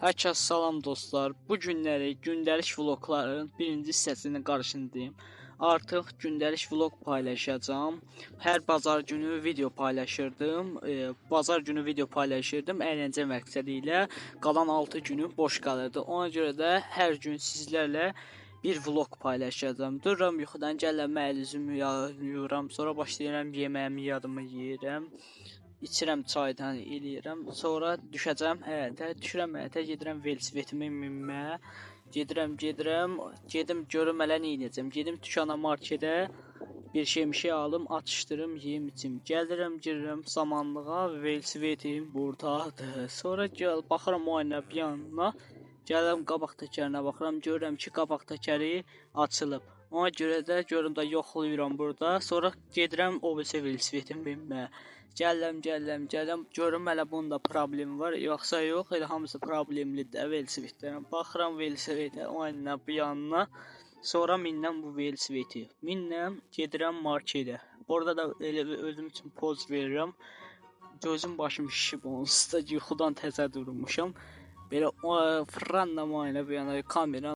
Hər kəs salam dostlar. Bu günləri gündəlik vloqların birinci hissəsinin qarşısındayım. Artıq gündəlik vloq paylaşacağam. Hər bazar günü video paylaşırdım. Bazar günü video paylaşırdım əyləncə məqsədi ilə. Qalan 6 günüm boş qalırdı. Ona görə də hər gün sizlərlə bir vloq paylaşacağam. Dururam yuxudan gəlirəm, əl-üzümü yuyuram, sonra başlayıram yeməyimi yadımı yeyirəm. İçirəm çaydan eləyirəm. Sonra düşəcəm həyətə, düşürəm həyətə, gedirəm velosipedimi minməyə. Gedirəm, gedim görüm hələ nə edəcəm. Gedim dükana, marketə bir şey alım, atışdırım, yeyim, içim. Gəlirəm, girirəm samanlığa, velosipedim burdadır. Sonra gəl baxıram o ayına bir yanına. Gəlirəm qabaq təkərinə baxıram, görürəm ki, qabaq təkəri açılıb. Ona görə də görüm də yoxlayıram burada. Sonra gedirəm o birisi velosipedim minməyə. Gəlirəm, görüm hələ bunda problem var, yoxsa yox, elə hamısı problemlidir velosipedlərin. Baxıram velosipedə, o yanına, bu yanına. Sonra minnəm bu velosipedi. Minnəm, gedirəm marketə. Orada da elə özüm üçün poz verirəm. Gözüm başım şişib onsuz da yuxudan təzə durmuşam. Belə fırlanla bu yana kamera